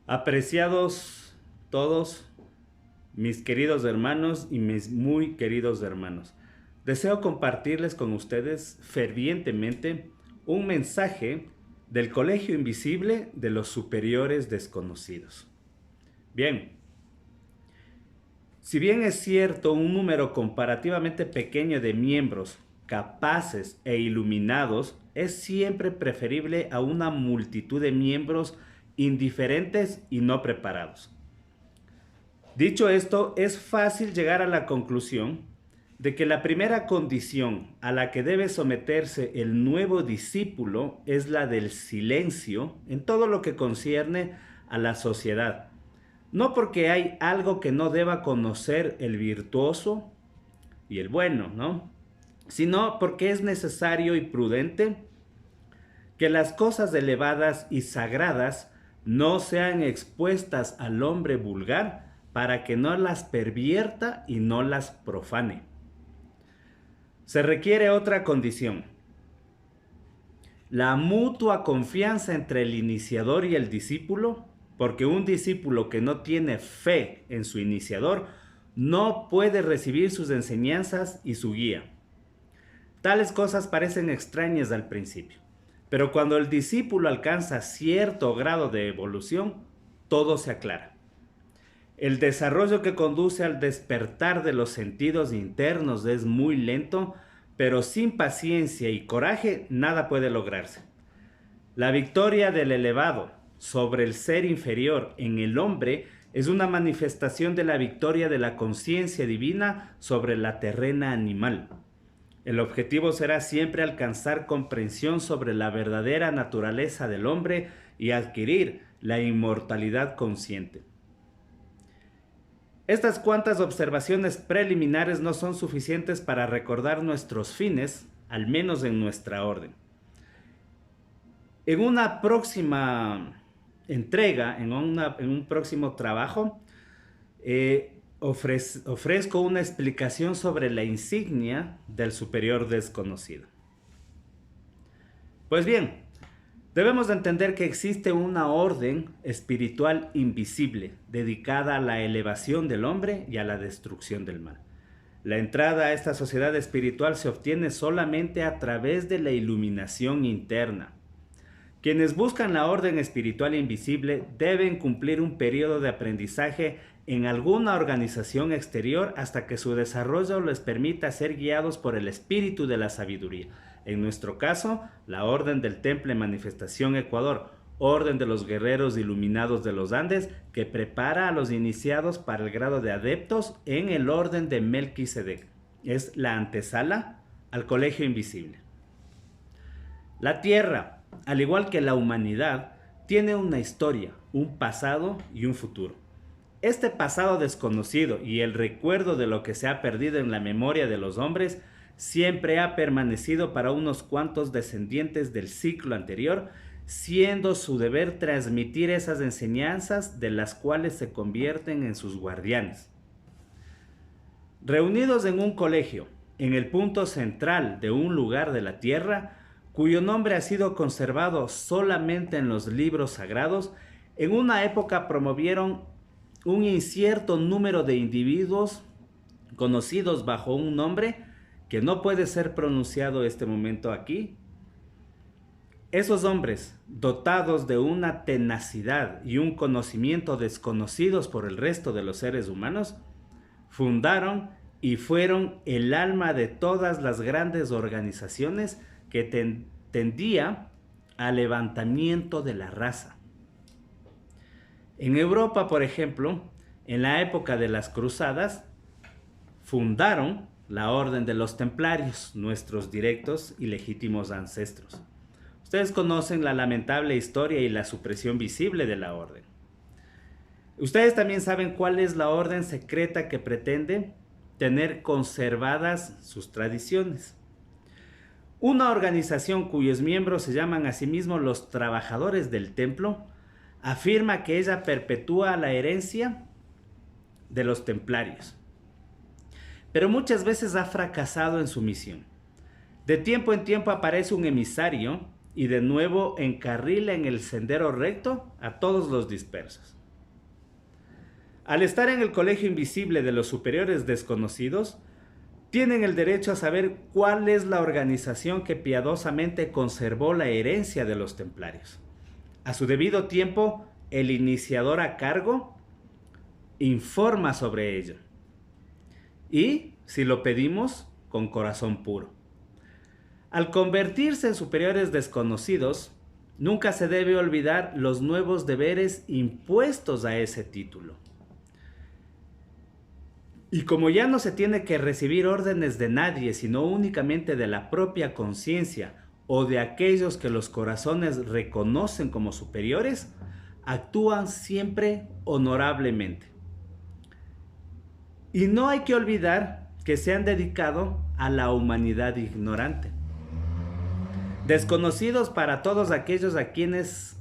Apreciados todos, mis queridos hermanos y mis muy queridos hermanos, deseo compartirles con ustedes fervientemente un mensaje del Colegio Invisible de los Superiores Desconocidos. Bien, si bien es cierto un número comparativamente pequeño de miembros capaces e iluminados, es siempre preferible a una multitud de miembros indiferentes y no preparados. Dicho esto, es fácil llegar a la conclusión de que la primera condición a la que debe someterse el nuevo discípulo es la del silencio en todo lo que concierne a la sociedad. No porque hay algo que no deba conocer el virtuoso y el bueno, ¿no? Sino porque es necesario y prudente que las cosas elevadas y sagradas no sean expuestas al hombre vulgar para que no las pervierta y no las profane. Se requiere otra condición: la mutua confianza entre el iniciador y el discípulo, porque un discípulo que no tiene fe en su iniciador no puede recibir sus enseñanzas y su guía. Tales cosas parecen extrañas al principio, pero cuando el discípulo alcanza cierto grado de evolución, todo se aclara. El desarrollo que conduce al despertar de los sentidos internos es muy lento, pero sin paciencia y coraje nada puede lograrse. La victoria del elevado sobre el ser inferior en el hombre es una manifestación de la victoria de la conciencia divina sobre la terrena animal. El objetivo será siempre alcanzar comprensión sobre la verdadera naturaleza del hombre y adquirir la inmortalidad consciente. Estas cuantas observaciones preliminares no son suficientes para recordar nuestros fines, al menos en nuestra orden. En una próxima entrega, en un próximo trabajo, ofrezco una explicación sobre la insignia del superior desconocido. Pues bien, debemos de entender que existe una orden espiritual invisible dedicada a la elevación del hombre y a la destrucción del mal. La entrada a esta sociedad espiritual se obtiene solamente a través de la iluminación interna. Quienes buscan la orden espiritual invisible deben cumplir un periodo de aprendizaje en alguna organización exterior hasta que su desarrollo les permita ser guiados por el espíritu de la sabiduría. En nuestro caso, la Orden del Temple Manifestación Ecuador, Orden de los Guerreros Iluminados de los Andes, que prepara a los iniciados para el grado de adeptos en el Orden de Melquisedec. Es la antesala al Colegio Invisible. La Tierra, al igual que la humanidad, tiene una historia, un pasado y un futuro. Este pasado desconocido y el recuerdo de lo que se ha perdido en la memoria de los hombres siempre ha permanecido para unos cuantos descendientes del ciclo anterior, siendo su deber transmitir esas enseñanzas de las cuales se convierten en sus guardianes. Reunidos en un colegio, en el punto central de un lugar de la tierra, cuyo nombre ha sido conservado solamente en los libros sagrados, en una época promovieron un incierto número de individuos conocidos bajo un nombre que no puede ser pronunciado este momento aquí. Esos hombres, dotados de una tenacidad y un conocimiento desconocidos por el resto de los seres humanos, fundaron y fueron el alma de todas las grandes organizaciones que tendía al levantamiento de la raza. En Europa, por ejemplo, en la época de las cruzadas, fundaron la Orden de los Templarios, nuestros directos y legítimos ancestros. Ustedes conocen la lamentable historia y la supresión visible de la orden. Ustedes también saben cuál es la orden secreta que pretende tener conservadas sus tradiciones. Una organización cuyos miembros se llaman a sí mismos los trabajadores del templo afirma que ella perpetúa la herencia de los templarios, pero muchas veces ha fracasado en su misión. De tiempo en tiempo aparece un emisario y de nuevo encarrila en el sendero recto a todos los dispersos. Al estar en el colegio invisible de los superiores desconocidos, tienen el derecho a saber cuál es la organización que piadosamente conservó la herencia de los templarios. A su debido tiempo, el iniciador a cargo informa sobre ello. Y, si lo pedimos, con corazón puro. Al convertirse en superiores desconocidos, nunca se debe olvidar los nuevos deberes impuestos a ese título. Y como ya no se tiene que recibir órdenes de nadie, sino únicamente de la propia conciencia o de aquellos que los corazones reconocen como superiores, actúan siempre honorablemente. Y no hay que olvidar que se han dedicado a la humanidad ignorante. Desconocidos para todos aquellos a quienes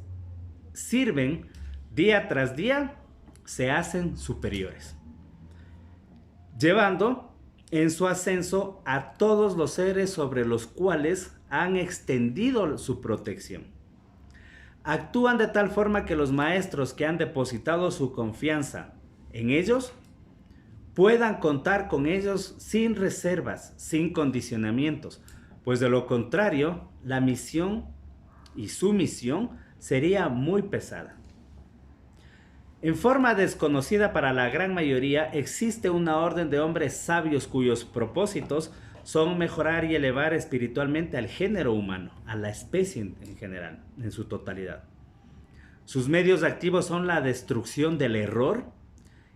sirven día tras día, se hacen superiores, llevando en su ascenso a todos los seres sobre los cuales han extendido su protección. Actúan de tal forma que los maestros que han depositado su confianza en ellos puedan contar con ellos sin reservas, sin condicionamientos, pues de lo contrario, la misión y su misión sería muy pesada. En forma desconocida para la gran mayoría, existe una orden de hombres sabios cuyos propósitos son mejorar y elevar espiritualmente al género humano, a la especie en general, en su totalidad. Sus medios activos son la destrucción del error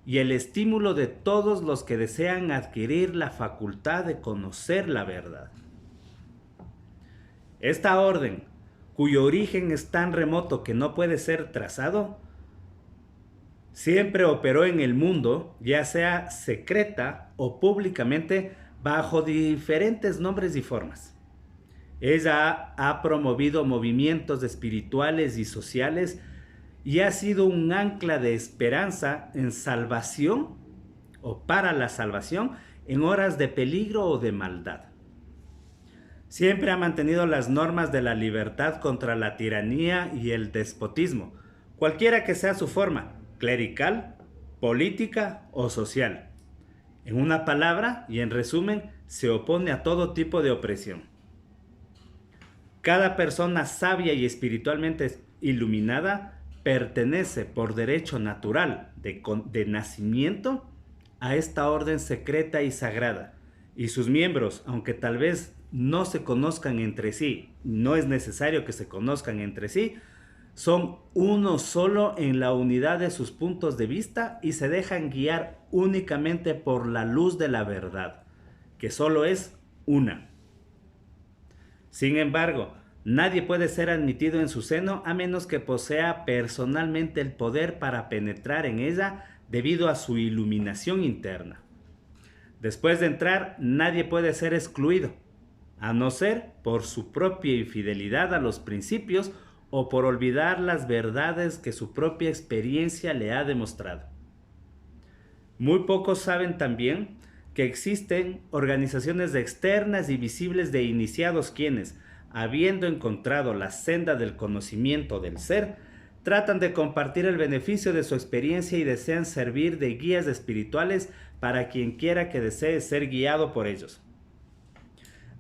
y el estímulo de todos los que desean adquirir la facultad de conocer la verdad. Esta orden, cuyo origen es tan remoto que no puede ser trazado, siempre operó en el mundo, ya sea secreta o públicamente, bajo diferentes nombres y formas. Ella ha promovido movimientos espirituales y sociales y ha sido un ancla de esperanza en salvación o para la salvación en horas de peligro o de maldad. Siempre ha mantenido las normas de la libertad contra la tiranía y el despotismo, cualquiera que sea su forma, clerical, política o social. En una palabra y en resumen, se opone a todo tipo de opresión. Cada persona sabia y espiritualmente iluminada pertenece por derecho natural de nacimiento a esta orden secreta y sagrada, y sus miembros, aunque tal vez no se conozcan entre sí, no es necesario que se conozcan entre sí, son uno solo en la unidad de sus puntos de vista y se dejan guiar únicamente por la luz de la verdad, que solo es una. Sin embargo, nadie puede ser admitido en su seno a menos que posea personalmente el poder para penetrar en ella debido a su iluminación interna. Después de entrar, nadie puede ser excluido, a no ser por su propia infidelidad a los principios o por olvidar las verdades que su propia experiencia le ha demostrado. Muy pocos saben también que existen organizaciones externas y visibles de iniciados quienes, habiendo encontrado la senda del conocimiento del ser, tratan de compartir el beneficio de su experiencia y desean servir de guías espirituales para quien quiera que desee ser guiado por ellos.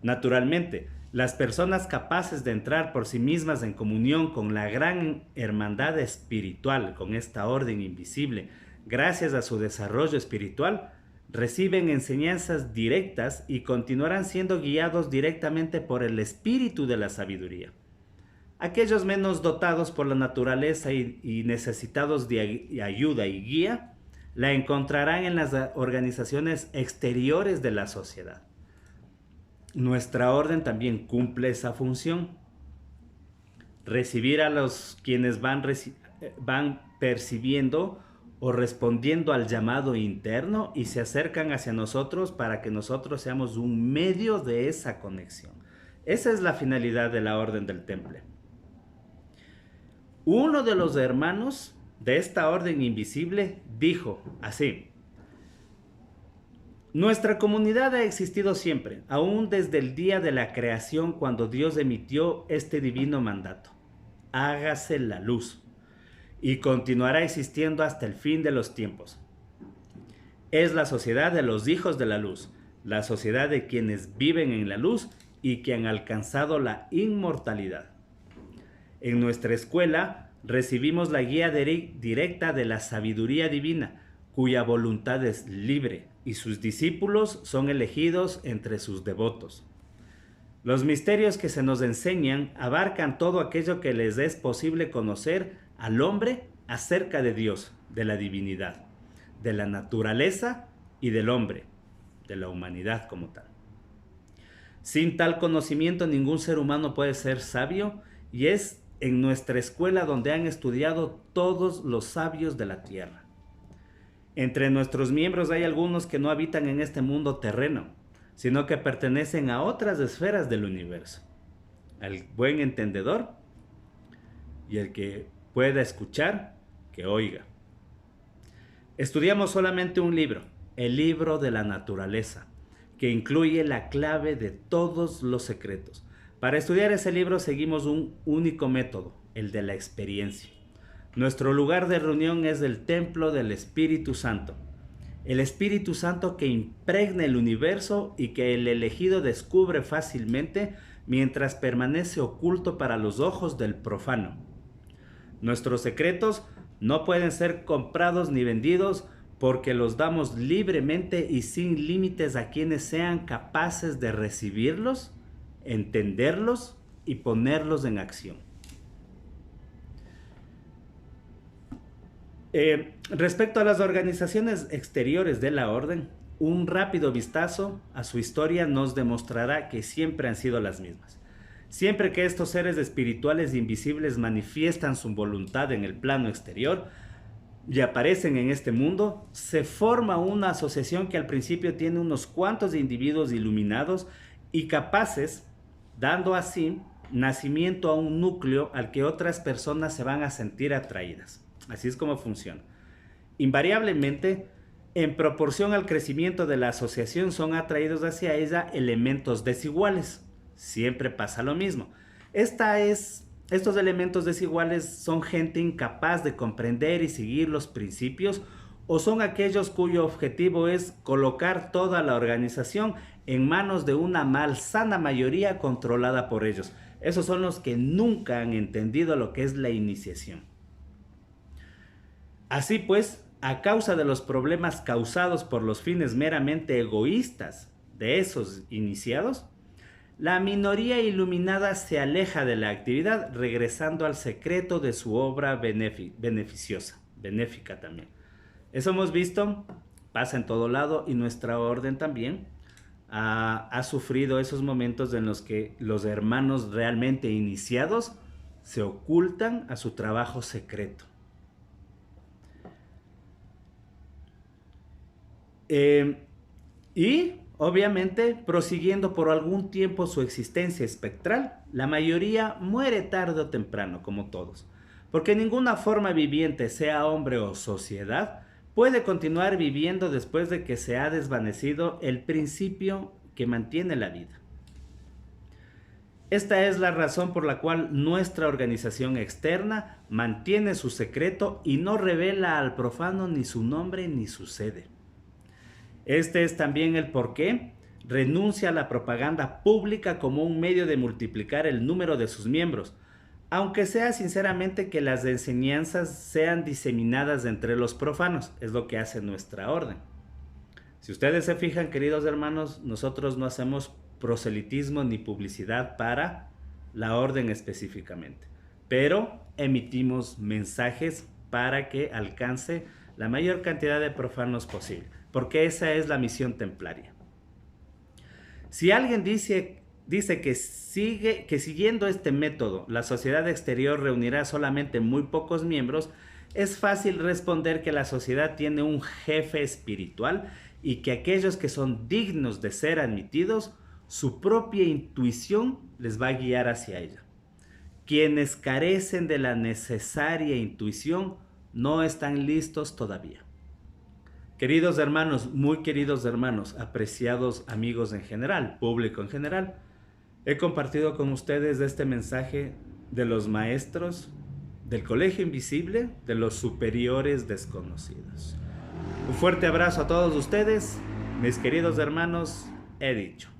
Naturalmente, las personas capaces de entrar por sí mismas en comunión con la gran hermandad espiritual, con esta orden invisible, gracias a su desarrollo espiritual, reciben enseñanzas directas y continuarán siendo guiados directamente por el espíritu de la sabiduría. Aquellos menos dotados por la naturaleza y necesitados de ayuda y guía, la encontrarán en las organizaciones exteriores de la sociedad. Nuestra orden también cumple esa función. Recibir a los quienes van percibiendo o respondiendo al llamado interno y se acercan hacia nosotros para que nosotros seamos un medio de esa conexión. Esa es la finalidad de la Orden del Temple. Uno de los hermanos de esta orden invisible dijo así: Nuestra comunidad ha existido siempre, aún desde el día de la creación cuando Dios emitió este divino mandato. Hágase la luz. Y continuará existiendo hasta el fin de los tiempos. Es la sociedad de los hijos de la luz, la sociedad de quienes viven en la luz y que han alcanzado la inmortalidad. En nuestra escuela recibimos la guía directa de la sabiduría divina, cuya voluntad es libre, y sus discípulos son elegidos entre sus devotos. Los misterios que se nos enseñan abarcan todo aquello que les es posible conocer al hombre acerca de Dios, de la divinidad, de la naturaleza y del hombre, de la humanidad como tal. Sin tal conocimiento ningún ser humano puede ser sabio, y es en nuestra escuela donde han estudiado todos los sabios de la tierra. Entre nuestros miembros hay algunos que no habitan en este mundo terreno, sino que pertenecen a otras esferas del universo. Al buen entendedor y el que pueda escuchar, que oiga. Estudiamos solamente un libro, el libro de la naturaleza, que incluye la clave de todos los secretos. Para estudiar ese libro seguimos un único método, el de la experiencia. Nuestro lugar de reunión es el templo del Espíritu Santo. El Espíritu Santo que impregna el universo y que el elegido descubre fácilmente mientras permanece oculto para los ojos del profano. Nuestros secretos no pueden ser comprados ni vendidos porque los damos libremente y sin límites a quienes sean capaces de recibirlos, entenderlos y ponerlos en acción. Respecto a las organizaciones exteriores de la orden, un rápido vistazo a su historia nos demostrará que siempre han sido las mismas. Siempre que estos seres espirituales invisibles manifiestan su voluntad en el plano exterior y aparecen en este mundo, se forma una asociación que al principio tiene unos cuantos individuos iluminados y capaces, dando así nacimiento a un núcleo al que otras personas se van a sentir atraídas. Así es como funciona. Invariablemente, en proporción al crecimiento de la asociación, son atraídos hacia ella elementos desiguales. Siempre pasa lo mismo. Estos elementos desiguales son gente incapaz de comprender y seguir los principios, o son aquellos cuyo objetivo es colocar toda la organización en manos de una malsana mayoría controlada por ellos. Esos son los que nunca han entendido lo que es la iniciación. Así pues, a causa de los problemas causados por los fines meramente egoístas de esos iniciados, la minoría iluminada se aleja de la actividad, regresando al secreto de su obra benéfica también. Eso hemos visto, pasa en todo lado, y nuestra orden también ha sufrido esos momentos en los que los hermanos realmente iniciados se ocultan a su trabajo secreto. Y obviamente, prosiguiendo por algún tiempo su existencia espectral, la mayoría muere tarde o temprano, como todos, porque ninguna forma viviente, sea hombre o sociedad, puede continuar viviendo después de que se ha desvanecido el principio que mantiene la vida. Esta es la razón por la cual nuestra organización externa mantiene su secreto y no revela al profano ni su nombre ni su sede. Este es también el por qué renuncia a la propaganda pública como un medio de multiplicar el número de sus miembros, aunque sea sinceramente que las enseñanzas sean diseminadas entre los profanos, es lo que hace nuestra orden. Si ustedes se fijan, queridos hermanos, nosotros no hacemos proselitismo ni publicidad para la orden específicamente, pero emitimos mensajes para que alcance la mayor cantidad de profanos posible, porque esa es la misión templaria. Si alguien dice que siguiendo este método la sociedad exterior reunirá solamente muy pocos miembros, es fácil responder que la sociedad tiene un jefe espiritual y que aquellos que son dignos de ser admitidos, su propia intuición les va a guiar hacia ella. Quienes carecen de la necesaria intuición no están listos todavía. Queridos hermanos, muy queridos hermanos, apreciados amigos en general, público en general, he compartido con ustedes este mensaje de los maestros del Colegio Invisible, de los superiores desconocidos. Un fuerte abrazo a todos ustedes, mis queridos hermanos, he dicho.